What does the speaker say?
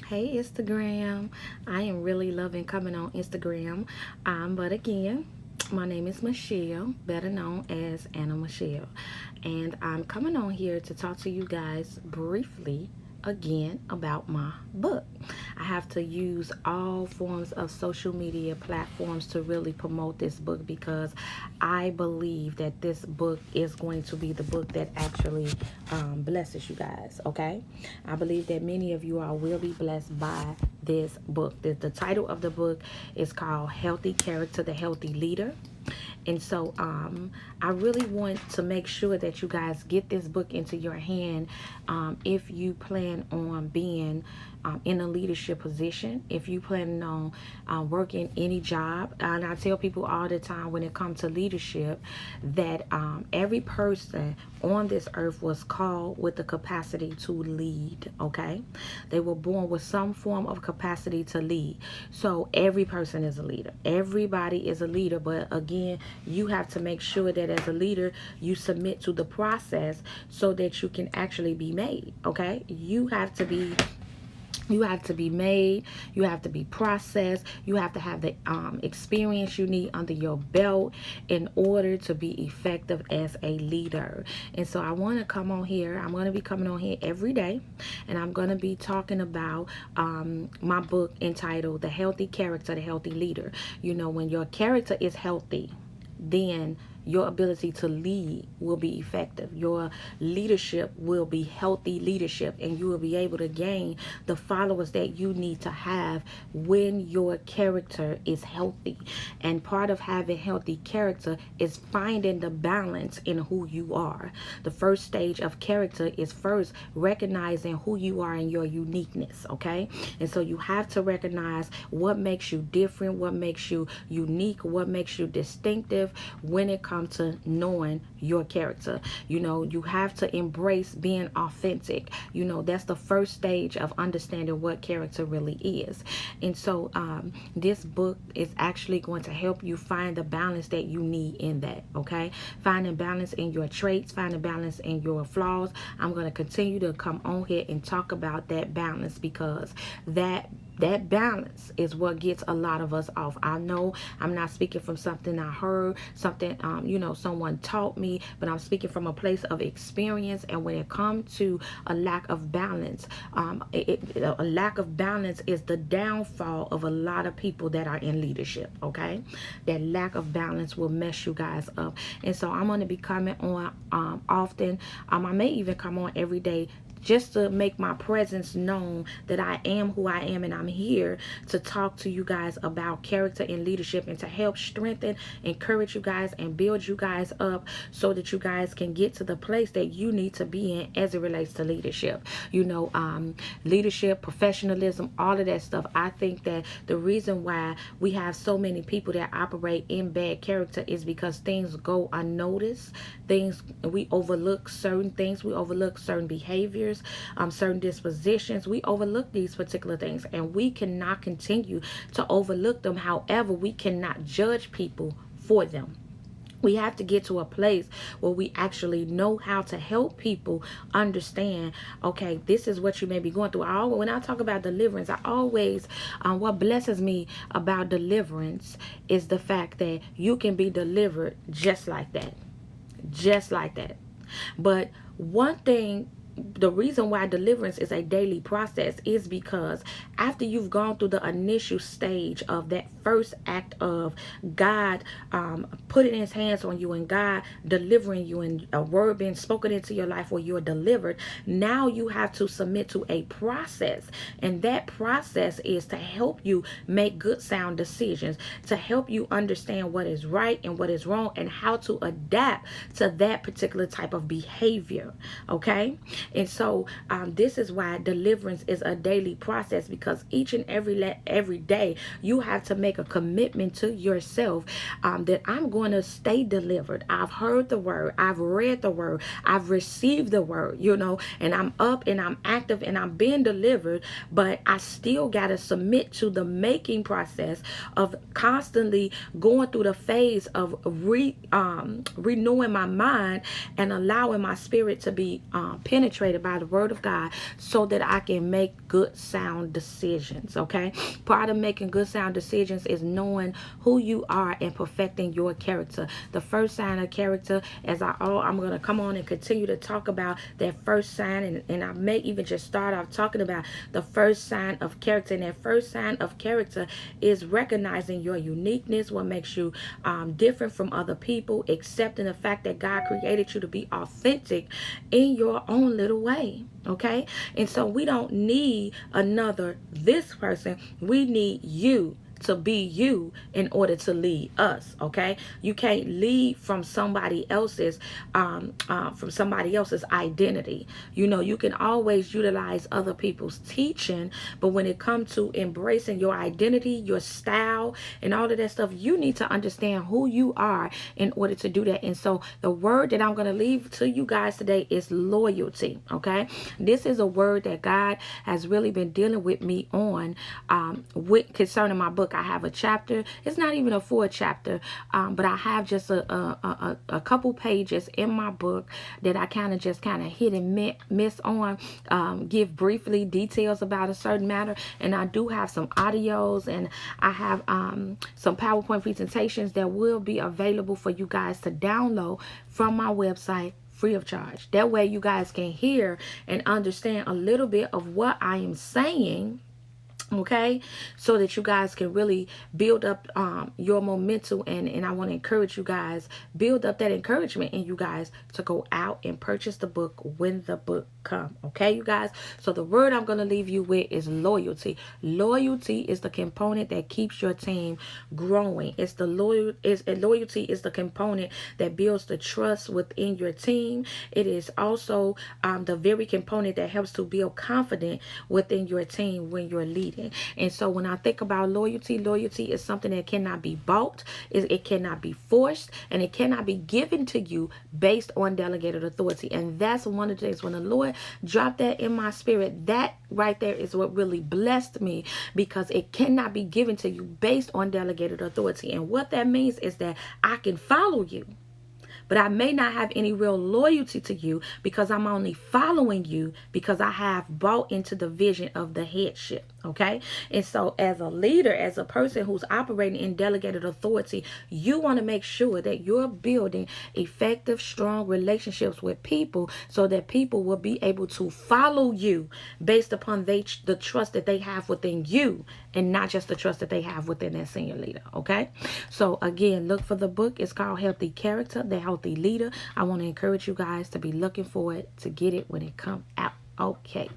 Hey Instagram. I am really loving coming on Instagram. But again, my name is Michelle, better known as Anna Michelle. And I'm coming on here to talk to you guys briefly again about my book. I have to use all forms of social media platforms to really promote this book because I believe that this book is going to be the book that actually blesses you guys. Okay, I believe that many of you all will be blessed by this book. The title of the book is called Healthy Character, the Healthy Leader. And so I really want to make sure that you guys get this book into your hand if you plan on being in a leadership position, if you plan on working any job. And I tell people all the time when it comes to leadership that every person on this earth was called with the capacity to lead. Okay, they were born with some form of capacity to lead. So every person is a leader, everybody is a leader. But again, you have to make sure that as a leader you submit to the process so that you can actually be made. Okay, you have to be made, you have to be processed, you have to have the experience you need under your belt in order to be effective as a leader. And so I want to come on here, I'm going to be coming on here every day, and I'm going to be talking about my book entitled The Healthy Character, the Healthy Leader. When your character is healthy, then your ability to lead will be effective. Your leadership will be healthy leadership, and you will be able to gain the followers that you need to have when your character is healthy. And part of having healthy character is finding the balance in who you are. The first stage of character is first recognizing who you are and your uniqueness, okay? And so you have to recognize what makes you different, what makes you unique, what makes you distinctive when it comes to knowing your character. You have to embrace being authentic. That's the first stage of understanding what character really is. And so this book is actually going to help you find the balance that you need in that. Okay, finding balance in your traits, finding balance in your flaws. I'm going to continue to come on here and talk about that balance, because that balance is what gets a lot of us off. I know I'm not speaking from something I heard, something someone taught me, but I'm speaking from a place of experience. And when it comes to a lack of balance, a lack of balance is the downfall of a lot of people that are in leadership. Okay, that lack of balance will mess you guys up. And so I'm going to be coming on often. I may even come on every day, just to make my presence known that I am who I am, and I'm here to talk to you guys about character and leadership, and to help strengthen, encourage you guys, and build you guys up so that you guys can get to the place that you need to be in as it relates to leadership. Leadership, professionalism, all of that stuff. I think that the reason why we have so many people that operate in bad character is because things go unnoticed. We overlook certain things, we overlook certain behaviors, certain dispositions. We overlook these particular things, and we cannot continue to overlook them. However, we cannot judge people for them. We have to get to a place where we actually know how to help people understand, okay, this is what you may be going through. When I talk about deliverance, I always, what blesses me about deliverance is the fact that you can be delivered just like that. Just like that. But one thing, the reason why deliverance is a daily process is because after you've gone through the initial stage of that first act of God putting his hands on you, and God delivering you, and a word being spoken into your life where you're delivered, now you have to submit to a process. And that process is to help you make good sound decisions, to help you understand what is right and what is wrong, and how to adapt to that particular type of behavior. Okay, and so this is why deliverance is a daily process, because each and every day you have to make a commitment to yourself that I'm going to stay delivered. I've heard the word, I've read the word, I've received the word, and I'm up and I'm active and I'm being delivered, but I still got to submit to the making process of constantly going through the phase of renewing my mind and allowing my spirit to be penetrated penetrated by the word of God so that I can make good sound decisions. Okay, part of making good sound decisions is knowing who you are and perfecting your character. The first sign of character, I'm going to come on and continue to talk about that first sign, and I may even just start off talking about the first sign of character. And that first sign of character is recognizing your uniqueness, what makes you different from other people, accepting the fact that God created you to be authentic in your own little way. Okay, and so we don't need another this person. We need you to be you in order to lead us. Okay, you can't lead from somebody else's identity. You know, you can always utilize other people's teaching, but when it comes to embracing your identity, your style, and all of that stuff, you need to understand who you are in order to do that. And so the word that I'm going to leave to you guys today is loyalty. Okay, this is a word that God has really been dealing with me on with concerning my book. I have a chapter. It's not even a full chapter, but I have just a couple pages in my book that I kind of hit and miss on, give briefly details about a certain matter. And I do have some audios, and I have some PowerPoint presentations that will be available for you guys to download from my website free of charge. That way you guys can hear and understand a little bit of what I am saying, okay, so that you guys can really build up your momentum. And I want to encourage you guys, build up that encouragement in you guys to go out and purchase the book when the book come. Okay, you guys, so the word I'm going to leave you with is loyalty. Loyalty is the component that keeps your team growing. Loyalty is the component that builds the trust within your team. It is also the very component that helps to build confidence within your team when you're leading. And so when I think about loyalty is something that cannot be bought, it cannot be forced, and it cannot be given to you based on delegated authority. And that's one of the things, when the Lord dropped that in my spirit, that right there is what really blessed me, because it cannot be given to you based on delegated authority. And what that means is that I can follow you, but I may not have any real loyalty to you, because I'm only following you because I have bought into the vision of the headship. Okay, and so as a leader, as a person who's operating in delegated authority, you want to make sure that you're building effective, strong relationships with people, so that people will be able to follow you based upon the trust that they have within you, and not just the trust that they have within their senior leader. Okay, so again, look for the book. It's called Healthy Character, The Healthy Leader. I want to encourage you guys to be looking for it, to get it when it comes out. Okay.